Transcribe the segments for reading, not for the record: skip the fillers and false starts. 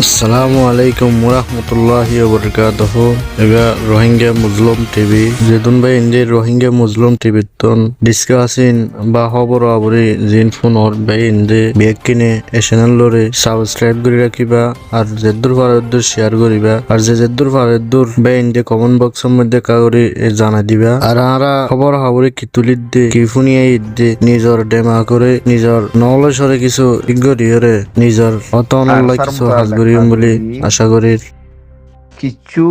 আসসালামু আলাইকুম ওরহমতুল্লাহি ওবরকাতুহু। এগা রোহিঙ্গা মুসলিম টিভি যেতুন ভাই ইন্দি রোহিঙ্গা মুসলিম টিভি তন ডিসকাসিন বা খবর আবরি জিন ফোন অর ভাই ইন্দি বেগ কিনে এ চ্যানেল লরে সাবস্ক্রাইব করে রাখিবা আর যেদুর ফারেদুর শেয়ার করিবা আর যেদুর ফারেদুর ভাই ইন্দি কমেন্ট বক্সের মধ্যে কাগরি জানা দিবা আর আরা খবর আবরি কি তুলিদ দে কি ফুনিয়ে ইদ্দে নিজর ডেমা করে নিজর নলেজরে কিছু ইগরিয়রে নিজর অতনল্লা আরসার কিছু মোতাবেক হাজগরিম বলে যদি আশা করি। কিছু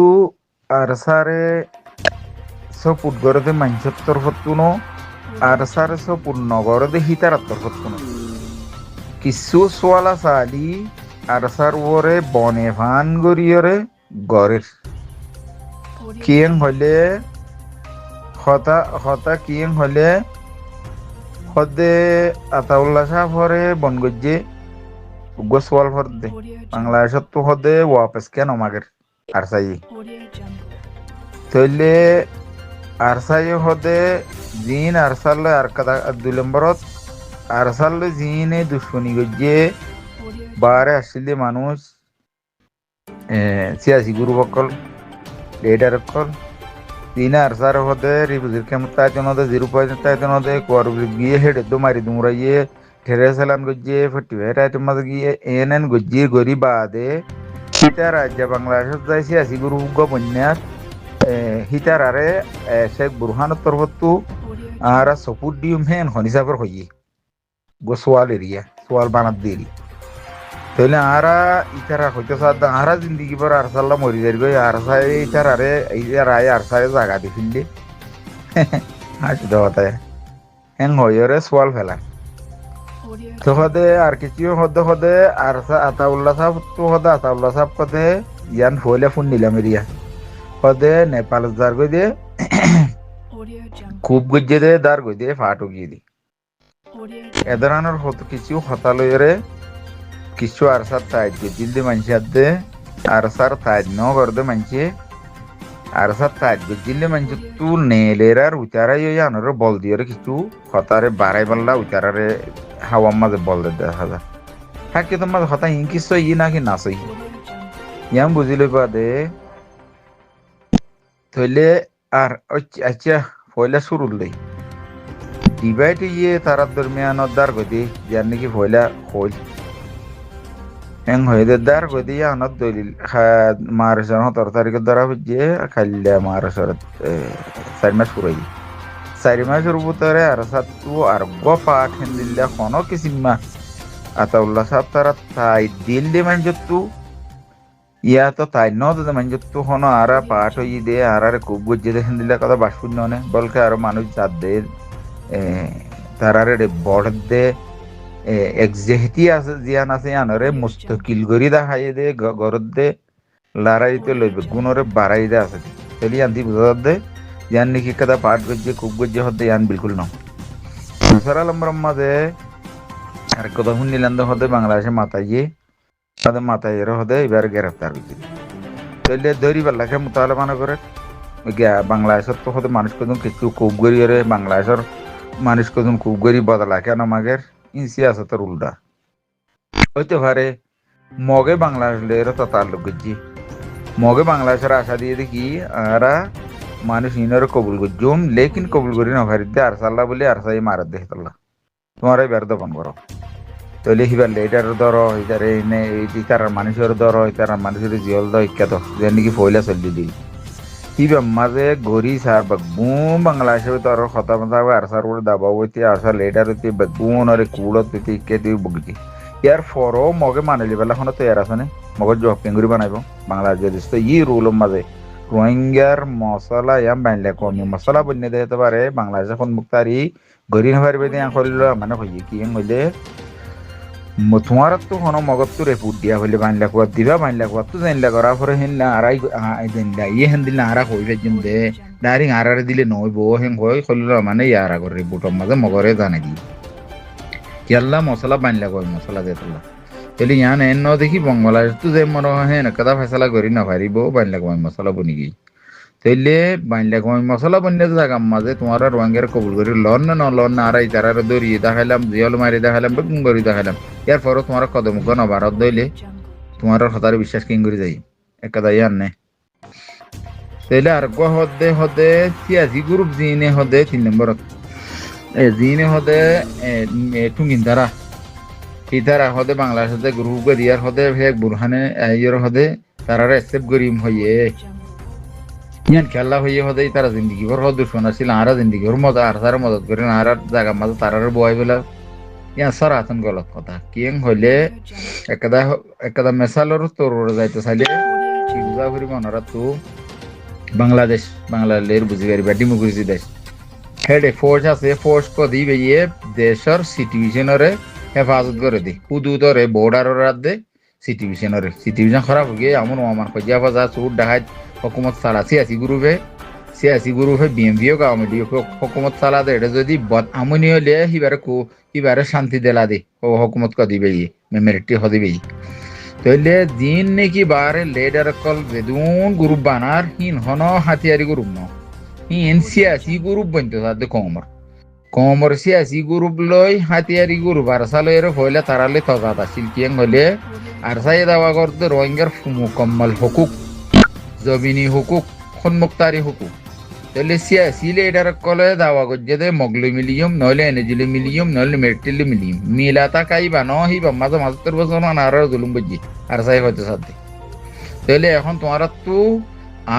আরসারে সপুট গরদে মানসত্তর ফতুনো আরসারে সপুট নগরদে হিতারাত্তর ফতুনো কিছু সোয়ালা সালি আরসার ওরে বনে ভান গরিয়রে গরের কিয়েং হলে হতা হতা কিয়েং হলে হদে আতাউল্লাহ সাহ হরে বনগজ্জে গোসওয়াল হরদে বাংলাদেশত তো হদে ওয়াপস কেন মাগের আরসাই তইলে আরসাই হদে জিন আরসাল্লে আর কাদা 2 নম্বরত আরসাল্লে জিনে দুশ্মনী গজ্জে বারে আসলে মানুষ সিয়াসি গুরু বকল লিডার বকল দিনে আরসার হদে রিপুজির ক্ষমতায় হদে 0.5 হদে কোয়ার গিয়ে হেডে তো মারি দুমরাইয়ে ঠেরে সালান গজ্জে ফটি হেটাইতে মাঝে গিয়ে এনএন গজ্জে গরি বাদে হিতা রাজ্য বাংলাদেশত যাই সিয়াসি গুরু বন্যাত হিতার আরে শেখ বুরহানের তরফতো আর সপুর ডিম হেন হনিসাবর হইয়ে গো সোয়াল এরিয়া সোয়াল বানাত দেরি তাহলে আরা ইতারা হইতে সাদা আরা জিন্দগি পর আরসাল্লাহ মরি যাই গই আরসাই ইতার আরে ইতার আয় আরসাই জায়গা দি ফিললে হাসি দাওয়াতে হেন হইরে সোয়াল ফেলা তো হদে আর কিছু হদে হদে আরসা আতাউল্লাহ সাহেব তো হদে আতাউল্লাহ সাহেব কদে ইয়ান হইলে ফোন নিলাম এরিয়া হদে নেপাল যার গই দে খুব গজ্জে দে দার গই দে ফাটো গিয়ে দি এদরানোর হতো কিছু হতালয়রে কিছু আরসার তাই গজিলদে মানসি আদে আরসার তাই ন করদে মানসি আরসার তাই গজিলদে মানসি তু নেলেরার উচারাই আনর বল দিয়রে কিছু হতারে বাড়াই পাল্লা উচারারে হাওয়ার মাঝে বল দে দেখা যায় থাকি তোমার হতা ইনকি সই নাকি না সই ইয়াম বুঝিলে বাদে থইলে আর আচ্ছা পয়লা শুরুর লই ডিভাইড ইয়ে তারার দরমিয়ান দার গদি যার নাকি পয়লা হইল এং হইদে দার গদি আনত দলিল মারসন 17 তারিখের দ্বারা হচ্ছে খাইলে মারসর 4 মাস পুরাই 4 মাসের ভিতরে আর সাতু আর গফাট হেন্দিল্লা কোনো কিসিমা আতাউল্লাহ সাহেব তারা তাই দিল্লি মানজতু ইয়া তো তাই নদে মানজতু হনো আরা পাঠ হই দে আরারে খুব গজ্জে দে হেন্দিল্লা কথা বাসপুন্য নে বলকে আর মানুষ জাত দে তারারে বড় দে এক্সেহতি আছে জিয়ান আছে আনরে মুস্তাকিল গরি দেখাই দে গরদ দে লড়াইতে লইবে গুণরে বাড়াই দে আছে চলি আনতি বুঝা দে ইয়ান নাকি কাদা পাঠ গজ্জে খুব গজ্জে হদে ইয়ান বিলকুল ন দুসরা নম্বর মাঝে আর কথা শুনিলাম হদে বাংলাদেশে মাতাইয়ে তাদের মাতাইয়ের হদে এবার গ্রেফতার হয়েছে চলে দৌড়ি পাল্লাকে মোতালেবানা করে বাংলাদেশের তো হদে মানুষ কদম কিছু খুব গরিয়রে বাংলাদেশের মানুষ কদম খুব গরি বদলা কেন মাগের সিয়াসতের উল্টা হইতে পারে মগে বাংলাদেশের তো তাল্লুক করছি মগে বাংলাদেশের আশা দিয়ে দেখি আরা মানুষ ইনের কবুল করছুম লেকিন কবুল করি না ভারিতে আরসাল্লাহ বলে আরসাই মারাত দে হেতাল্লাহ তোমার এবার দপন করো তৈলে হিবার লেটার ধরো ইতারে এনে ইতার মানুষের ধরো ইতার মানুষের জিয়ল দ ইখ্যাত যে নাকি ফয়লা চলি দিই হিবার মাঝে গরি সার বাগুম বাংলাদেশের তোর কথা মতো আরসার উপরে দাবাও হইতে আরসার লেটার হইতে বাগুন আর কুড়ত হইতে ইকে দিয়ে বগিতে ইয়ার ফরও মগে মানিলি বেলা এখন তৈয়ার আছে না মগর জব পেঙ্গুরি বানাইব বাংলাদেশ তো ই রুল মাঝে রোহিঙ্গার মশলা ইয়াম বানলে কমি মশলা বন্যে দিতে পারে বাংলাদেশ এখন মুক্তারি গরি নপারিবে দিয়ে করিল মানে হইয়ে কি হইলে তোমার তো কোনো মগত তো রেপুট দিয়া হইলে বানলা কুয়ার দিবা বানলা কুয়ার তো জানলা করা পরে হেনলা আড়াই জানলা ইয়ে হেন দিলে আরা হইবে যেন দে ডাইরেক্ট আরারে দিলে নইব হেন হই করিল মানে ইয়ারা করে রেপুটর মাঝে মগরে জানে দি ইয়াল্লা মশলা বানলা কয় মশলা দিয়ে তোলা তাহলে ইয়ান এন ন দেখি বাংলাদেশ তো যে মনে হয় হেন কাদা ফেসলা করি না পারিব বানলা কয় মশলা বনি গই তাইলে বানলা কয় মশলা বন্যে জায়গা মাঝে তোমার রোহিঙ্গার কবুল করি লন না লন না আড়াই তারারে দৌড়িয়ে দেখাইলাম জিয়ল মারি দেখাইলাম বেগুন করি দেখাইলাম ইয়ার পরও তোমার কদম নভারত দইলে তোমার হতারে বিশ্বাস কিং করে যাই একাদা ইয়ান নে তাইলে আর গো হদে হদে সিয়াসি গ্রুপ জিনে হদে 3 নম্বরত জিনে হদে টুঙ্গিন তারা ইতারা হদে বাংলাদেশে গ্রুপ গদিয়ার হদে ফেক বুরহানে আইয়র হদে তারারে একসেপ্ট করিম হইয়ে ইয়ান খেলা হইয়ে হদে তারা জিন্দগি ভর হদ দুশ্মন আছিল আরা জিন্দগি ভর মজা আর তারা মদত করে আর জায়গা মাঝে তারারে বয় বেলা ইয়ান সরাসন গলত কথা কিং হইলে একদা মেসালর তোর যাইতে চাইলে বুঝা করি মনরা তো বাংলাদেশের বুঝি পারিবা ডেমোক্রেসি দেশ হেডে ফোর্স আছে ফোর্স কদি বেয়ে দেশের সিচুয়েশনরে হেফাজত করে দি হুদুদরে বর্ডারের রাতে সিচুয়েশন খারাপ হয়ে এমন আমার খোঁজা ফাজা চুর ডাহাত হকুমত চালা সিয়াসি গ্রুপে বিএমপিও গাওয়ামিডিও হকুমত চালা দে এটা যদি আমনি হলে হিবারে শান্তি দেলা দি ও হকুমত কদি বেয়ে মেমরিটি হদি বেয়ে তাহলে দিন নাকি বারে লেডার কল যেদুন গ্রুপ বানার হিন হন হাতিয়ারি গ্রুপ ন হিন সিয়াসি গ্রুপ বনতে সাথে কমর সিয়াসি গ্রুপ লই হাতিয়ারি গ্রুপ আর সালের হইলে তারালে তজাত আছিল কিং হইলে আর সাই দাওয়া করতে রোহিঙ্গার মুকম্মল হুকুক জমিনি হুকুক খনমুক্তারি হুকুক তাহলে সিয়াসি লেডার কলে দাওয়া করছে দে মগলি মিলিয়ম নইলে এনেজিলি মিলিয়ম নইলে মেট্রিলি মিলিয়ম মিলাতা কাইবা ন হিবা মাঝে মাঝে বছর আর জুলুম বুঝি আর সাই হইতে সাথে তাহলে এখন তোমার তো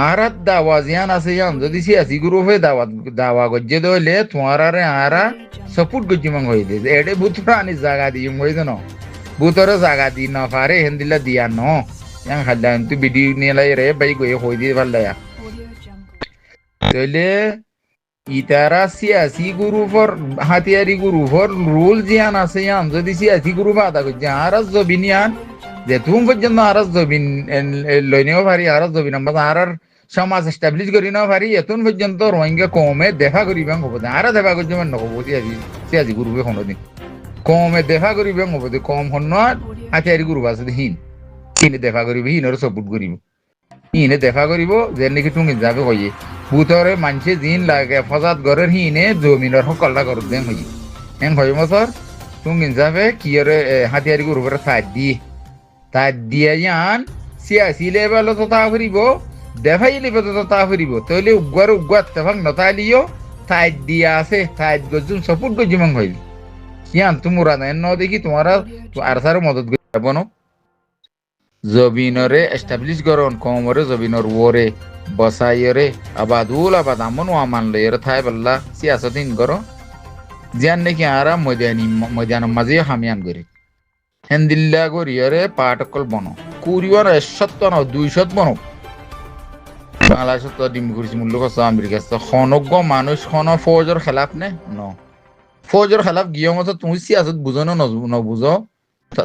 আর দাওয়া জিয়ান আছে ইয়ান যদি সিয়াসি গ্রুপে দাওয়া করছে দইলে তোমার আরা সাপোর্ট করছি মাং হয়ে দে এডে বুতরা আনি জায়গা দিম হইছে ন বুতরে জায়গা দি না পারে হেন্দিলা দিয়া ন ইয়াং খাল্লা তুই ভিডিও নিয়ে লাই রে বাই গই হই দিয়ে পারলা তাহলে ইতারা সিয়াসি গ্রুপর হাতিয়ারি গ্রুপর রুল জিয়ান আছে ইয়ান যদি সিয়াসি গ্রুপ আদা করছে আর জবিন ইয়ান যে তুমি পর্যন্ত আর জবিন লই নেও পারি আর জবিন আমরা আর সমাজ এস্টাবলিশ করি নেও পারি এতন পর্যন্ত রোহিঙ্গা কমে দেখা করিবা হব আর দেখা করছে মানে নহব সিয়াসি গ্রুপে কোনোদিন কমে দেখা করিবা হব কম হন হাতিয়ারি গ্রুপ আছে হিনে দেখা করিবে হিনের সাপোর্ট করিব হিনে দেখা করিব যে নাকি তুমি যাবে কইয়ে ভূতরে মানুষে জিন লাগে ফজাত ঘরের হিনে জমিনের সকলটা ঘর দেন হই এন হই মসর তুমি যাবে কি হাতিয়ারি গ্রুপের তাই দিয়ে ইয়ান সিয়াসি লেভেল তো তা ফুরিব দেখাই লেভেল তো তা ফুরিব তাহলে উগার তেফাক নতালিও তাই দিয়া আছে তাই গজুন সাপোর্ট গজি মাং হইল ইয়ান তোমরা না ন দেখি তোমার আর সার মদত করব ন জবিনরে এস্টাবলিশ করন কমরে জবিনর ওরে বসাইরে আবাদ আমন ওয়ামান লয়ের থাই বল্লা সিয়াসতিন করো জিয়ান নাকি আরা ময়দান মাঝে হামিয়ান করি হেন্দিল্লা করিয়ারে পাটকল বনো কুরিওয়ার 100 না 200 বনো বাংলাদেশ তো ডেমোক্রেসি মূল্য কত আমেরিকা খনজ্ঞ মানুষ খন ফৌজর খেলাফ নে ন ফৌজর খেলাফ গিয়ে মতো তুমি সিয়াসত বুঝো না নবুঝো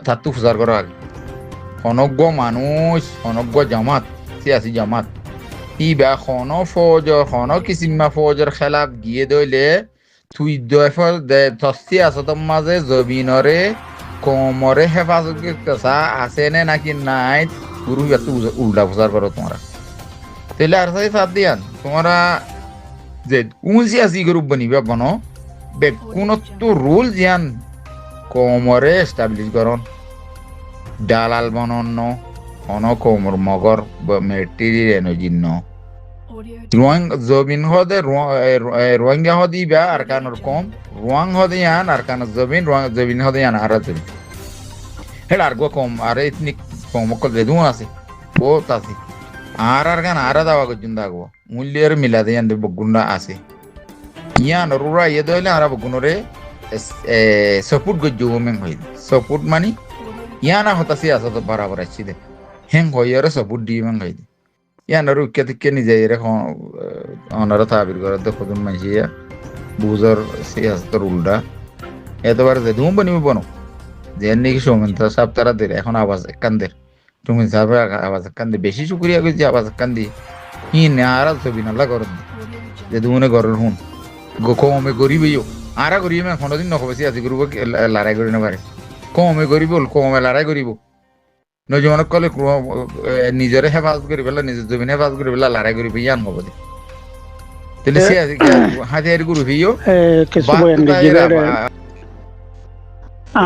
তার তো ফুজার করো আগে খনজ্ঞ মানুষ খনজ্ঞ জামাত সিয়াসি জামাত ই বা খন কিসিমা ফৌজর খেলাফ গিয়ে দইলে তুই সিয়াসতের মাঝে জবিনরে কমরে হেফাজত করতেছা আছে নে নাকি নাই গুরু এত উল্টা প্রচার করো তোমরা তাহলে আর সাথে সাথ দিয়ান তোমরা যে সিয়াসি গ্রুপ বনিবা বনো কোন তো রুল জিয়ান কমরে এস্টাবলিশ করন দালাল বনন্ন অন কমর মগর মেট্রির এনজিন্ন জমিন হদে রোহিঙ্গা হদি বা আর কানোর কম রোয়াং হদে ইয়ান আর কানোর জমিন হদে ইয়ান আর জমিন হেড আর গো কম আর ইতনি কম কল যেদু আছে বহুত আছে আর গান আর দাওয়া গজুন দাগো মূল্যের মিলাদে ইয়ান বগুন্ডা আছে ইয়ান রুরা ইয়ে দইলে আর বগুনরে সাপোর্ট গজু মেং হই সাপোর্ট মানি ইয়ানা হতাসি আছে তো বরাবর আছে দে হেং হইয়ারে সাপোর্ট দি মেং হই ইয়ান আর উকে নিজে এরকম অনারা তাবির করে দেখুন মাইজিয়া বুজার সিয়াসত রুলডা এতবার যে ধুম বনিব বনো যে নাকি সৌমেন্দ্র সাপ্তারা দের এখন আওয়াজ কান্দের তুমি যাবে আওয়াজ কান্দে বেশি শুক্রিয়া করছি আওয়াজ কান্দি হি নারা ছবি নালা কর যে দুমনে গরর হুন কমে গরিবইও আরা গরিব কোনোদিন নকবে সিয়াসি গ্রুপ লড়াই করে না পারে কমে গরিব কমে লড়াই করিব নজমানক কলে নিজরে হেফাজত করি পেলা নিজের জমিন হেফাজত করি পেলা লড়াই করি ইয়ান হব দে তাহলে সিয়াসি হাতিয়ার গ্রুপ হিও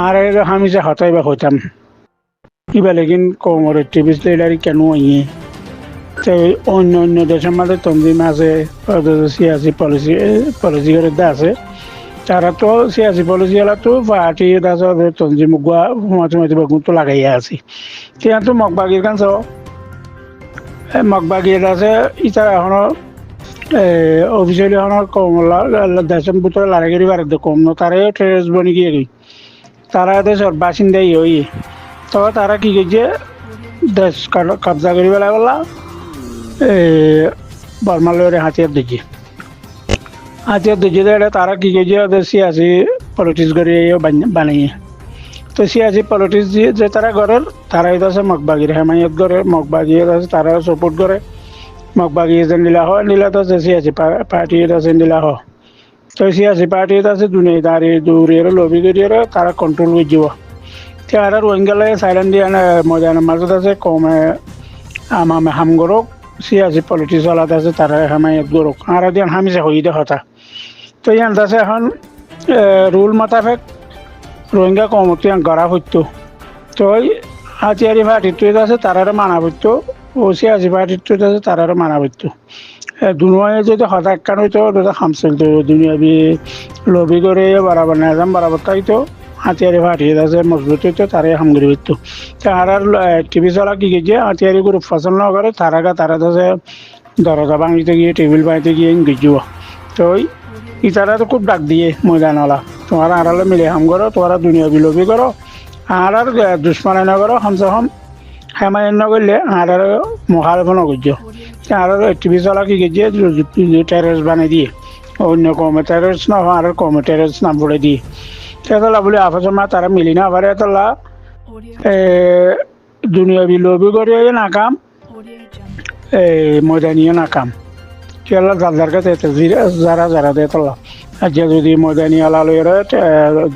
আর আমি যে হতাইবা হইতাম কিবা লেকিন কমরেটিভিস্ট লিডারই কেন ইয়ে তো অন্য অন্য দেশের মধ্যে তঞ্জিম আছে সিয়াসি পলিসি করে আছে তারা তো সিয়াসি পলিসি এলা তো পার্টি আছে তঞ্জিম গুয়া সমাজ বেগুন তো লাগাইয়া আছে ત્યાં তো মগবাগির কান চাও মগবাগির আছে ইটা এখনো অফিসিয়ালি এখনো কমলা দেশের ভিতরে লাগাগিরি বাড়ি কম ন তারে টেররিস্ট বনি গিয়ে গই তারা দেশের বাসিন্দাই হই তো তারা কি করছে দেশ কবজা করি বেলা বললা বর্মালয়ের হাতিয়ার দিচ্ছে হাতিয়ার দিচ্ছে তারা কি করছে সিয়াসি পলিটিক্স করে বানিয়ে তো সিয়াসি পলিটিক্স যে তারা গড়ের তারাই আছে মগবাগির হেমায়ত করে মগবাগির আছে তারা সাপোর্ট করে মগবাগি যে নীলা হয় নীলা তো আছে সিয়াসি পার্টি আছে নীলা হয় তো সিয়াসি পার্টি আছে দুনিয়াদারি দূরের লবি করিয়ে তারা কন্ট্রোল করে যাব আর রোহিঙ্গালে সাইলেন্ট দিয়ে ময়দানের মাজত আছে কমে আমামে হাম গরক সিয়াসি পলিটিক্স ওলাত আছে তারা হেমায়ত গরক আর দিন হামিছে হই দে হতা তো ইয়ান আছে এখন রুল মোতাবেক রোহিঙ্গা কমতি গড়া হইতো তো হাতিয়ারি পার্টির আছে তারারে মানা হইতো ও সিয়াসি পার্টির আছে তারারে মানা হইতো দুনিয়ায় যদি হঠাৎ কান হইতো হামছিল তো দুনিয়া বি লবি করে বরাবর নাজাম বরাবর তাইতো হাতিয়ারি পার্টির আছে মজবুত হইতো তারাই হামগরি হইতো আর টিভি চলা কি গিয়ে হাতিয়ারি গ্রুপ ফসল না করে তারা আছে দরজা ভাঙিতে গিয়ে টেবিল বাড়িতে গিয়ে গিয়ে তো ইতারা তো খুব ডাক দিয়ে ময়দানওয়ালা তোমার আড়ালে মিলে হাম করো তোমরা দুনিয়া বিলোপি করো আর দুশ্মনে না করো হামসে হম হেমায়ন না করলে আর মহালফ না করছো আর টিভি চলা কি গেছে টেররিস্ট বানিয়ে দিয়ে অন্য কমে টেররিস্ট না আর কমে টেররিস্ট নাম বলে দিয়ে তেতলা বলে আফাস মা তারা মিলি না পারে এতলা দুনিয়া বিলোপি করে নাকাম ময়দানিও নাকাম কেলা যার কাছে যারা দে তোলা আর যে যদি ময়দানি আলা লইরে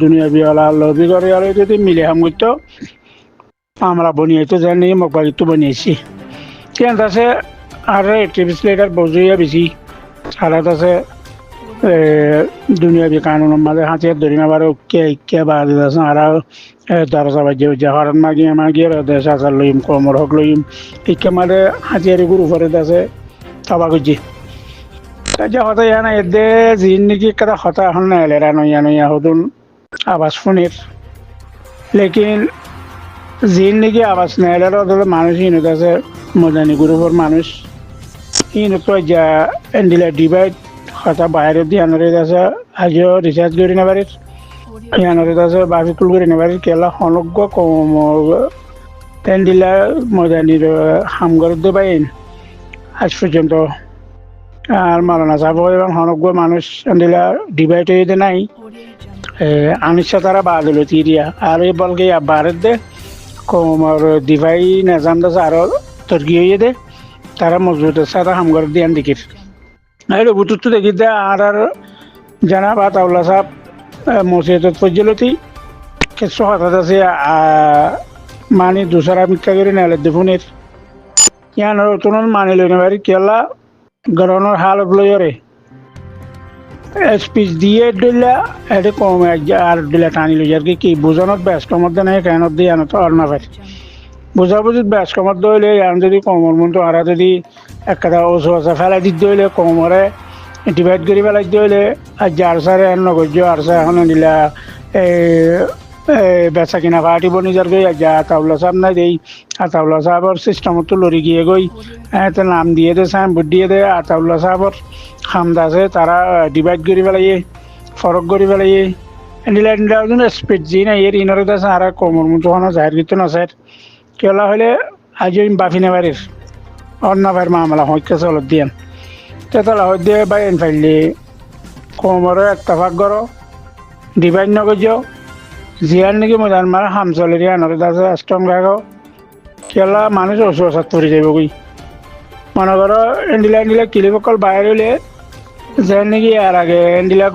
দুনিয়া বিয়ালা লবি করে আলো যদি মিলে হাম করতো আমরা বনিয়েতো জানি মগবাগি তো বনিয়েছি কেন আছে আর টিভিস লিডার বজুইয়া বেশি আর আছে দুনিয়া বি কানুন মাঝে হাঁচিয়ে ধরি না বারো কে বাদ আছে আর দরজা বাজে হরণ মাগিয়ে দেশ আসার লইম কমর হক লইম ইকে মাঝে হাঁচিয়ারি গুরু করে আছে তবা করছি যা হতা না এদে জিন নাকি একটা হতা এখন না এলে রানইয়া হতুন আবাস ফোনের লেকিন জিন নাকি আবাস না এলে মানুষ ইনত আছে মদানি গ্রুপের মানুষ ইনত যা এন্ডিলা ডিভাইড হতা বাইরে দিয়ানরে আছে আজিও রিচার্জ করি না বাড়ির ইয়ানরে আছে বাবি কুল করি না বাড়ির কেলা অনজ্ঞ কম এন্ডিলা মদানির হামগর দেবাইন আজ পর্যন্ত আর মালানা যাব এবং হনজ্ঞ মানুষ এন্ডিলা ডিভাইড হয়ে নাই আনিসা তারা বাদ হলো তিরিয়া আর এই বলকে বারের দে কমর দিভাই নাজাম দাস আরো তর্কি হয়ে দে তারা মজবুত সাদা হামগর দিয়ান দিকির এই বুতুত দেখি দে আর জানা বা তাওলা সাহেব মসজিদ ফজলতি কিছু হঠাৎ আছে মানে দুসরা মিথ্যা করে নেলে দেখুনের ইয়ান তুলন মানি লইনে বাড়ি কেলা গরনের হাল লইরে স্পিচ দিয়ে দিলা এটা কম আর দিলা টানি লই আর কি বুঝানোর ব্যস্ত মধ্যে নেই কেন দিয়ে আনো তো আর না পারে বুঝাবুঝি ব্যস্ত মধ্যে হইলে আর যদি কমর মন তো আর যদি একটা ওসা ফেলাই দিতে হইলে কমরে ডিভাইড করে ফেলাই দিতে হইলে আর যার সারে নগর্য আর সা এখন দিলা বেচা কিনা পার্টি বনি যার গই যা তাওলা সাহেব নাই দেই আর তাওলা সাহেবর সিস্টেমত তো লড়ি গিয়ে গই তো নাম দিয়ে দে সাইনবোর্ড দিয়ে দে আর তাওলা সাহেবর খামদা আছে তারা ডিভাইড করে ফেলাইয়ে ফরক করে ফেলাইয়ে এন্ডিলা স্পিড জি না এর ইনরে আছে আর কমর মতো জাহির কিন্তু না স্যার কেলা হলে আজ বাফি নেবারের অন্য ভাইয়ের মামলা হইকে চলত দিয়ান তেতলা হই দিয়ে বাইন ফাইলে কমরে এত্তাফাক করো ডিভাইড নগজ জিয়ার নাকি মজান মারা হামচলের আনরে আছে স্ট্রং রাখো কেলা মানুষ ওসর পড়ে যাব কই মনে করো এন্ডিলা কিলিবকল বাইরে হইলে যে নাকি আর আগে এন্ডিলা